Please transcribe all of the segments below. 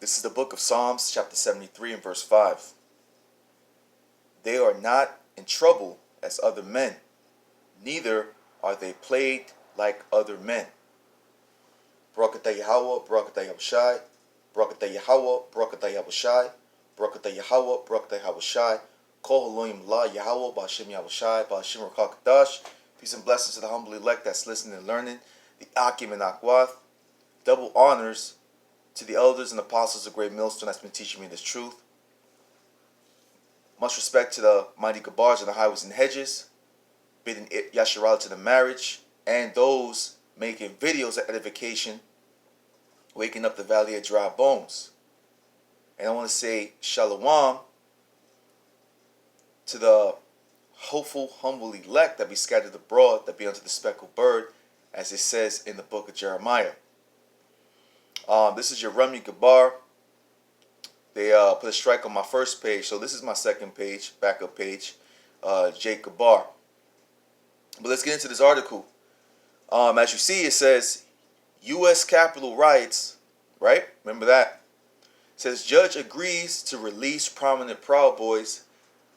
This is the book of Psalms, chapter 73 and verse 5. They are not in trouble as other men, neither are they plagued like other men. Barakatah Yahweh, Barakatah Yahushai, Barakatah Yahweh, Barakatah Yahushai, Barakatah Yahweh, Barakatah Yahushai, Kol Elohim La Yahweh, Ba'ashem Yahushai, Ba'ashem Rakal Kadash. Peace and blessings to the humble elect that's listening and learning, the Akim and Akwath. Double honors to the elders and apostles of Great Millstone that's been teaching me this truth. Much respect to the mighty Gabars and the highways and hedges, bidding Yasharal to the marriage, and those making videos of edification, waking up the valley of dry bones. And I want to say shalom to the hopeful, humble elect that be scattered abroad, that be unto the speckled bird, as it says in the book of Jeremiah. This is your Remy Gabar. They put a strike on my first page, so this is my second page, backup page, Jake Gabar. But let's get into this article. As you see, it says U.S. Capitol riots, right? Remember that? It says judge agrees to release prominent Proud Boys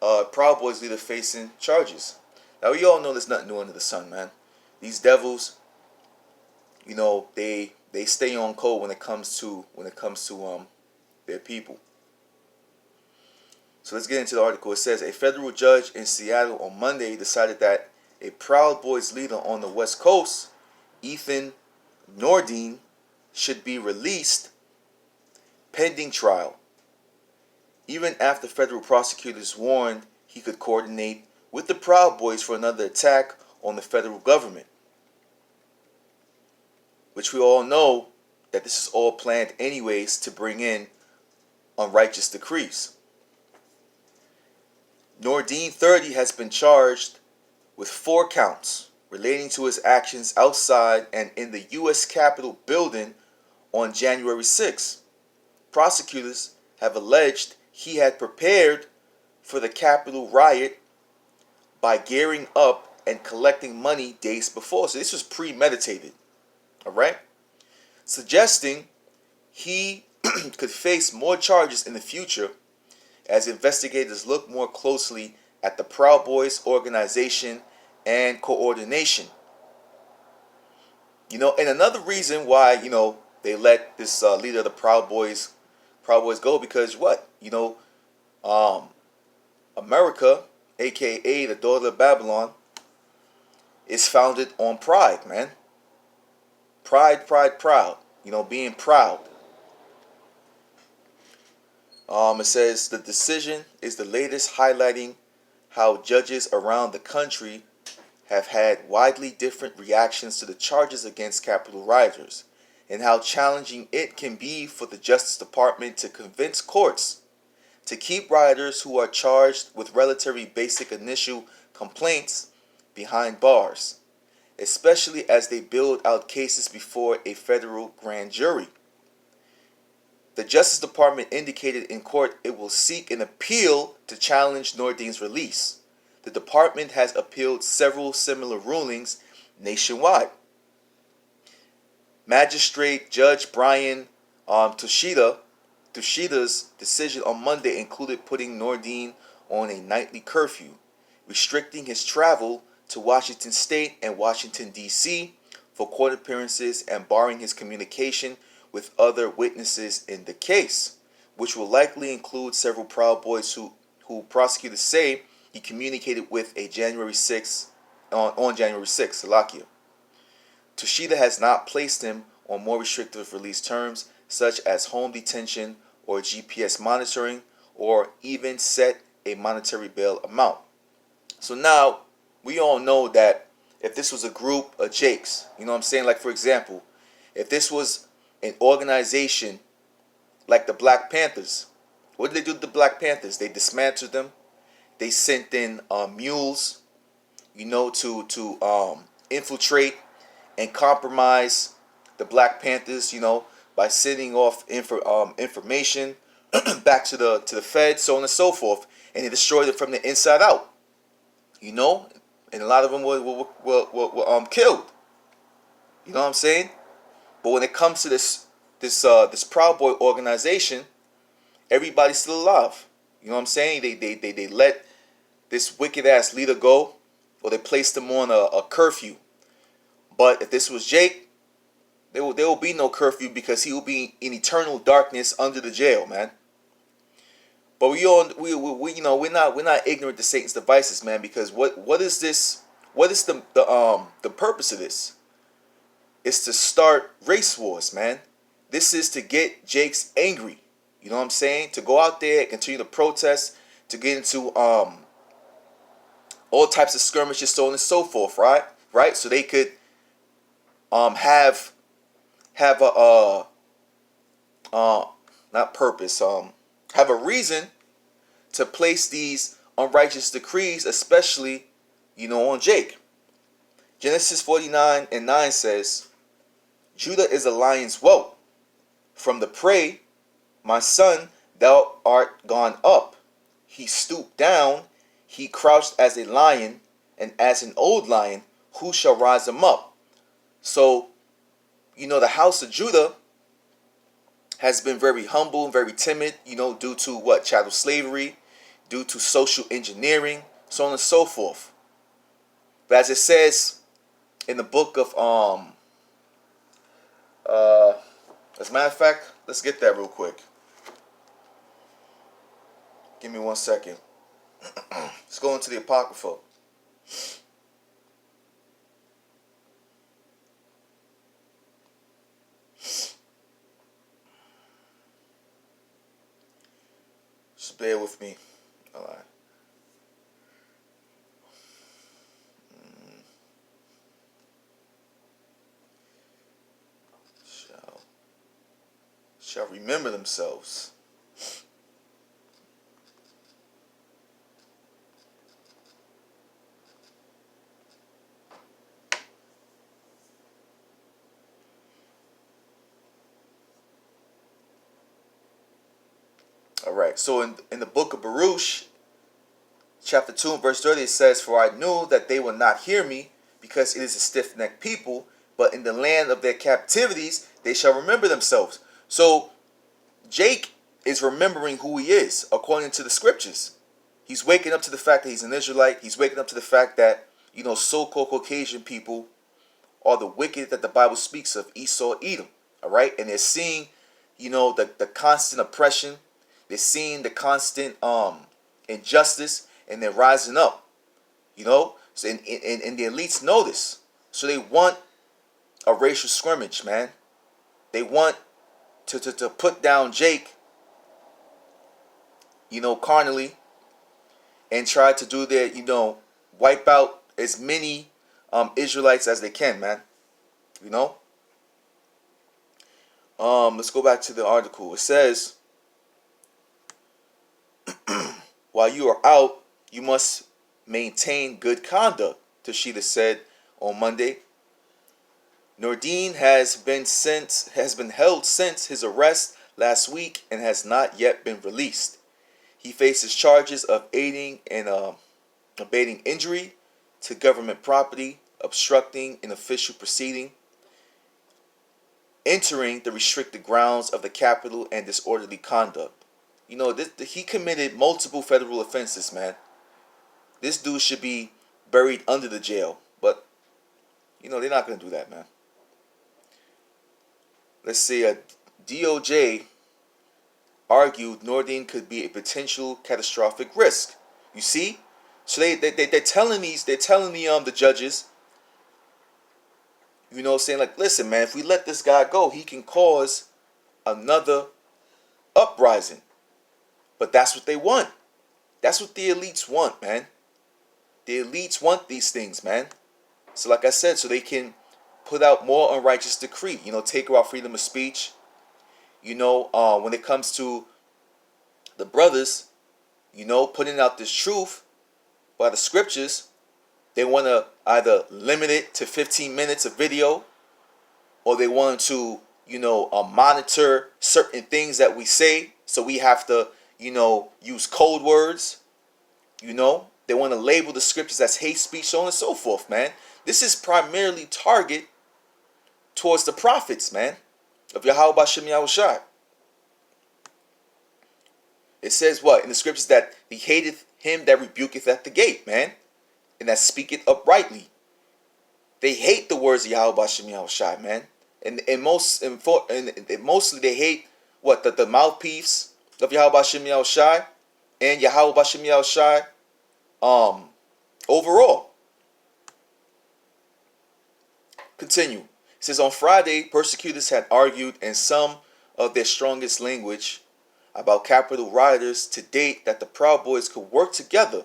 leader facing charges. Now we all know there's nothing new under the sun, man. These devils, you know, they stay on code when it comes to their people. So let's get into the article. It says a federal judge in Seattle on Monday decided that a Proud Boys leader on the West Coast, Ethan Nordean, should be released pending trial, even after federal prosecutors warned he could coordinate with the Proud Boys for another attack on the federal government, which we all know that this is all planned anyways to bring in unrighteous decrees. Nordean, 30, has been charged with 4 counts relating to his actions outside and in the U.S. Capitol building on January 6. Prosecutors have alleged he had prepared for the Capitol riot by gearing up and collecting money days before. So this was premeditated, all right? Suggesting he could face more charges in the future as investigators look more closely at the Proud Boys organization and coordination. You know, and another reason why, you know, they let this leader of the Proud Boys go, because what? You know, America, aka the daughter of Babylon, is founded on pride, man. Pride, proud. You know, being proud. It says the decision is the latest, highlighting how judges around the country have had widely different reactions to the charges against Capitol rioters, and how challenging it can be for the Justice Department to convince courts to keep rioters who are charged with relatively basic initial complaints behind bars, especially as they build out cases before a federal grand jury. The Justice Department indicated in court it will seek an appeal to challenge Nordean's release. The department has appealed several similar rulings nationwide. Magistrate Judge Brian Toshida's decision on Monday included putting Nordean on a nightly curfew, restricting his travel to Washington State and Washington, D.C. for court appearances, and barring his communication with other witnesses in the case, which will likely include several Proud Boys who prosecutors say he communicated with on January 6, Salakia. Toshida has not placed him on more restrictive release terms, such as home detention or GPS monitoring, or even set a monetary bail amount. So now, we all know that if this was a group of Jakes, you know what I'm saying? Like, for example, if this was an organization like the Black Panthers, what did they do to the Black Panthers? They dismantled them. They sent in mules, you know, to infiltrate and compromise the Black Panthers, you know, by sending off information back to the feds, so on and so forth, and they destroyed it from the inside out, you know, and a lot of them were killed. You know what I'm saying? But when it comes to this this Proud Boy organization, everybody's still alive. You know what I'm saying? They let this wicked ass leader go, or they placed him on a curfew. But if this was Jake, there will be no curfew because he will be in eternal darkness under the jail, man. But we you know we're not ignorant to Satan's devices, man. Because what is this? What is the purpose of this? It's to start race wars, man. This is to get Jake's angry. You know what I'm saying? To go out there and continue to protest, to get into all types of skirmishes, so on and so forth, right? Right? So they could have a not purpose, have a reason to place these unrighteous decrees, especially, you know, on Jake. Genesis 49:9 says, Judah is a lion's whelp. From the prey, my son, thou art gone up. He stooped down, he crouched as a lion, and as an old lion, who shall rise him up? So, you know, the house of Judah has been very humble and very timid, you know, due to what? Chattel slavery, due to social engineering, so on and so forth. But as it says in the book of as a matter of fact, let's get that real quick. Give me 1 second. Let's go into the Apocrypha. Just bear with me. All right. Shall remember themselves. All right. So in the book of Baruch, chapter 2 and verse 30, it says, For I knew that they will not hear me, because it is a stiff-necked people, but in the land of their captivities they shall remember themselves. So Jake is remembering who he is according to the scriptures. He's waking up to the fact that he's an Israelite. He's waking up to the fact that, you know, so-called Caucasian people are the wicked that the Bible speaks of, Esau, Edom. All right. And they're seeing, you know, the constant oppression. They're seeing the constant injustice, and they're rising up, you know. So and the elites know this. So they want a racial scrimmage, man. They want to put down Jake, you know, carnally, and try to do their, you know, wipe out as many Israelites as they can, man. You know. Let's go back to the article. It says, while you are out, you must maintain good conduct, Tashida said on Monday. Nordine has been held since his arrest last week and has not yet been released. He faces charges of aiding and abating injury to government property, obstructing an official proceeding, entering the restricted grounds of the Capitol, and disorderly conduct. You know, he committed multiple federal offenses, man. This dude should be buried under the jail, but you know they're not gonna do that, man. Let's see, a DOJ argued Nordine could be a potential catastrophic risk. You see, so they're telling the judges, you know, saying like, listen, man, if we let this guy go, he can cause another uprising. But that's what they want. That's what the elites want, man. The elites want these things, man. So like I said, so they can put out more unrighteous decree, you know, take away freedom of speech. You know, when it comes to the brothers, you know, putting out this truth by the scriptures, they want to either limit it to 15 minutes of video, or they want to, you know, monitor certain things that we say. So we have to, you know, use code words. You know, they want to label the scriptures as hate speech, so on and so forth, man. This is primarily target towards the prophets, man. of Yahweh Bashem Yahushai. It says what? In the scriptures that he hateth him that rebuketh at the gate, man. And that speaketh uprightly. They hate the words of Yahweh Bashem Yahushai, man. And mostly they hate what? The mouthpiece of Yahweh Bashem Yahushai and Yahweh Bashem Yahushai overall. Continue. It says, on Friday, persecutors had argued in some of their strongest language about Capitol rioters to date that the Proud Boys could work together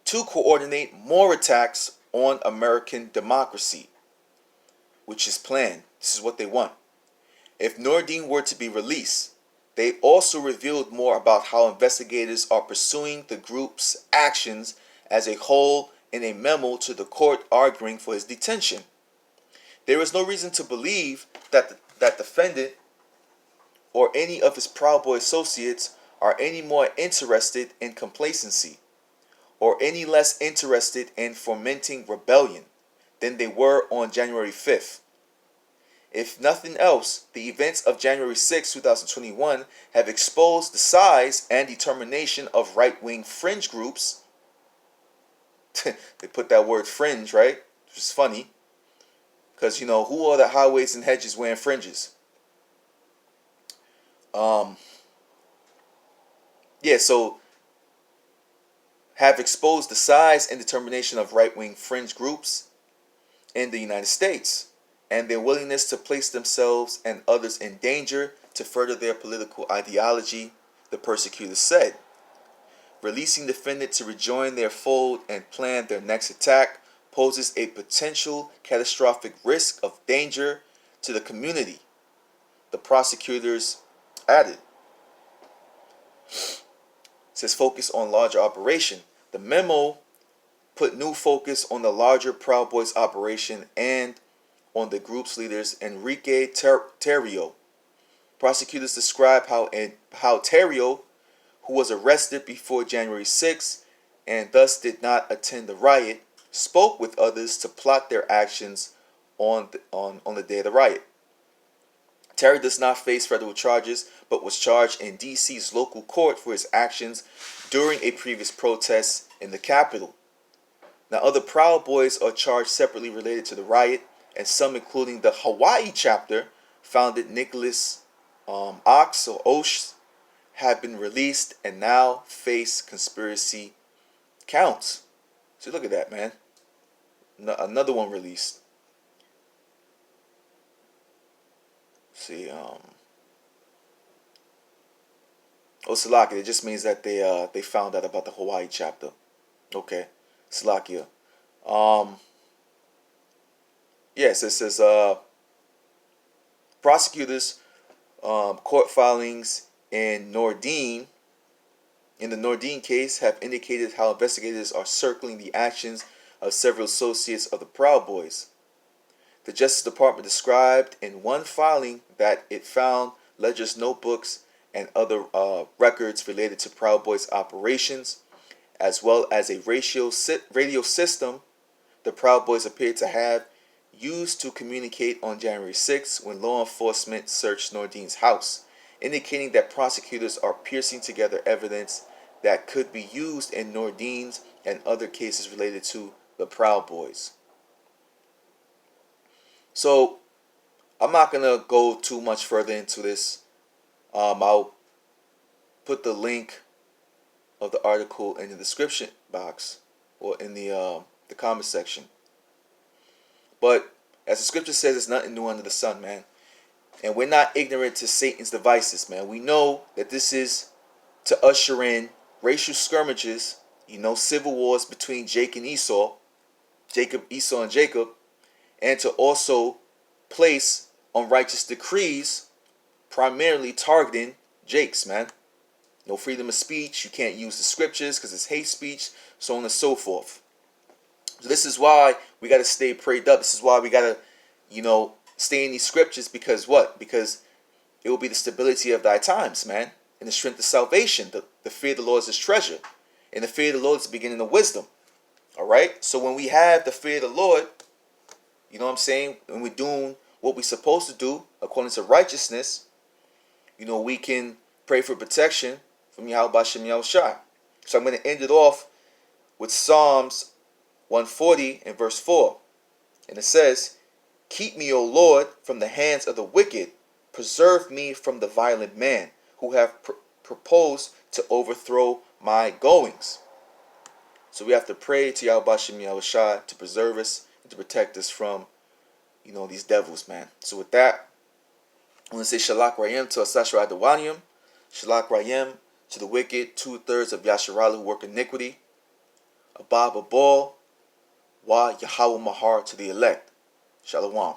to coordinate more attacks on American democracy, which is planned. This is what they want. If Nordine were to be released, they also revealed more about how investigators are pursuing the group's actions as a whole in a memo to the court arguing for his detention. There is no reason to believe that that defendant or any of his Proud Boy associates are any more interested in complacency or any less interested in fomenting rebellion than they were on January 5th. If nothing else, the events of January 6, 2021 have exposed the size and determination of right-wing fringe groups. They put that word fringe, right? Which is funny. Because, you know, who are the highways and hedges wearing fringes? So have exposed the size and determination of right-wing fringe groups in the United States and their willingness to place themselves and others in danger to further their political ideology, the persecutors said. Releasing defendant to rejoin their fold and plan their next attack poses a potential catastrophic risk of danger to the community, the prosecutors added. It says focus on larger operation. The memo put new focus on the larger Proud Boys operation and on the group's leaders Enrique Tarrio. Prosecutors describe how Tarrio, who was arrested before January 6 and thus did not attend the riot, spoke with others to plot their actions on the day of the riot. Terry does not face federal charges, but was charged in D.C.'s local court for his actions during a previous protest in the Capitol. Now, other Proud Boys are charged separately related to the riot, and some, including the Hawaii chapter, founded Nicholas Osh, have been released and now face conspiracy counts. So look at that, man. Another one released. See, Salakia. It just means that they found out about the Hawaii chapter. Okay, Salakia. Yes, it says prosecutors court filings in the Nordine case have indicated how investigators are circling the actions of several associates of the Proud Boys. The Justice Department described in one filing that it found ledgers, notebooks, and other records related to Proud Boys operations, as well as a radio system the Proud Boys appeared to have used to communicate on January 6 when law enforcement searched Nordine's house, indicating that prosecutors are piecing together evidence that could be used in Nordine's and other cases related to the Proud Boys. So, I'm not going to go too much further into this. I'll put the link of the article in the description box or in the comment section. But as the scripture says, there's nothing new under the sun, man. And we're not ignorant to Satan's devices, man. We know that this is to usher in racial skirmishes, civil wars between Esau and Jacob, and to also place unrighteous decrees primarily targeting Jakes, man. No freedom of speech. You can't use the scriptures because it's hate speech, so on and so forth. So this is why we got to stay prayed up. This is why we got to, stay in these scriptures. Because what? Because it will be the stability of thy times, man. And the strength of salvation. The fear of the Lord is his treasure. And the fear of the Lord is the beginning of wisdom. All right? So when we have the fear of the Lord, you know what I'm saying? When we're doing what we're supposed to do according to righteousness, we can pray for protection from Yahweh Bashem Yahushua. So I'm going to end it off with Psalms 140 and verse 4. And it says, "Keep me, O Lord, from the hands of the wicked. Preserve me from the violent man who have proposed to overthrow my goings." So we have to pray to Yahweh Bashem Yahushua to preserve us and to protect us from, these devils, man. So with that, I'm going to say Shalak Rayim to Asashra Adawanium. Shalak Rayim to the wicked, 2/3 of Yasharala who work iniquity. Abba Babal, Wa Yahweh Mahar to the elect. Shalom.